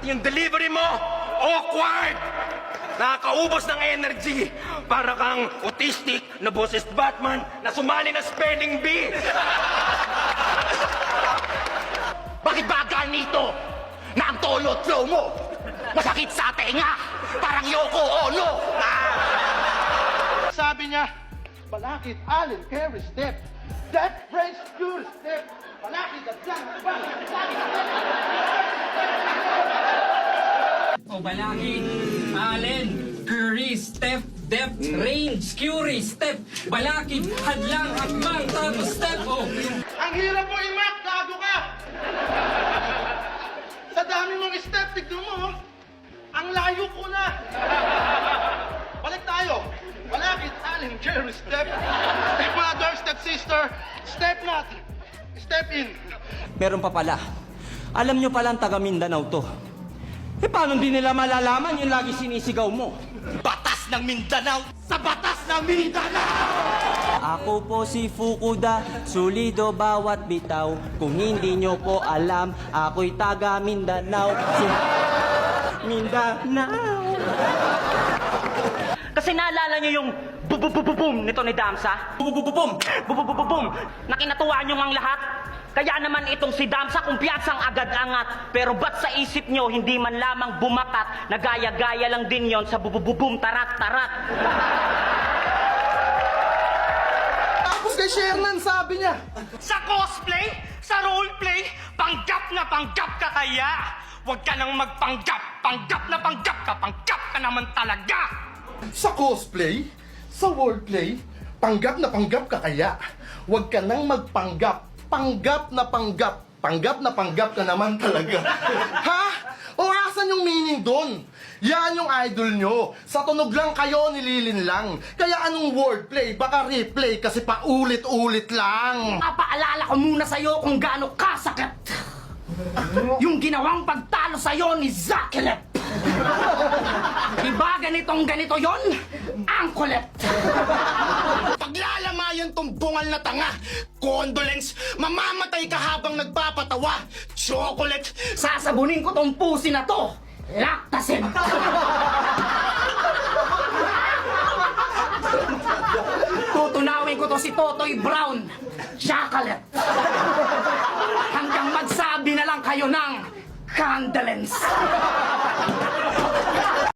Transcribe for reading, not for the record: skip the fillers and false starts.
Yung delivery mo, awkward! Nakakaubos ng energy. Para kang autistic na boses Batman na sumali na spelling bee. Bakit ba ganito na ang tono at flow mo? Masakit sa tenga, parang Yoko Ono. Sabi niya, balakid, alin, carry, step. That French pure step. Balakid at blank, bang, O balakid, allen, curry, step, depth, range, curie, step, balakid, hadlang, hakbang, tapos step, o. Ang hirap mo imak, gago ka! Sa dami mong step, tignan mo, oh. Ang layo ko na! Balik tayo! Balakid, alin, carry, step. Step mother, step sister, step not. Step in. Meron pa pala. Alam nyo palang taga Mindanao to. Eh paano di nila malalaman yung lagi sinisigaw mo? Batas ng Mindanao sa batas ng Mindanao! Ako po si Fukuda, sulido bawat bitaw. Kung hindi nyo po alam, ako'y taga Mindanao. Mindanao. Kasi naalala nyo yung bububububum nito ni Damsa? Bubububum! Bubububum! Na kinatuwa nyo ang lahat? Kaya naman itong si Damsa kumpiyansang agad-angat. Pero ba't sa isip nyo hindi man lamang bumakat? Nagaya-gaya lang din yon sa bubububum tarat-tarat. Tapos kay Shernan, sabi niya, Sa cosplay, sa roleplay, panggap ka kaya. Huwag ka nang magpanggap. Panggap ka naman talaga. sa cosplay, sa wordplay, panggap ka kaya. Huwag ka nang magpanggap. Panggap na panggap ka naman talaga. Ha? O asan yung meaning doon? Yan yung idol nyo. Sa tunog lang kayo, nililin lang. Kaya anong wordplay? Baka replay kasi paulit-ulit lang. Papaalala ko muna sa'yo kung gaano kasakit yung ginawang pagtalo sa'yo ni Zakelep. Diba ganito yon? Ang kulit. Paglalamayan tong bungal na tanga, condolence, mamamatay ka habang nagpapatawa. Chocolate, sasabunin ko tong pusi na to. Lactasin. Tutunawin ko to si Totoy Brown. Chocolate. Hanggang magsabi na lang kayo ng condolence.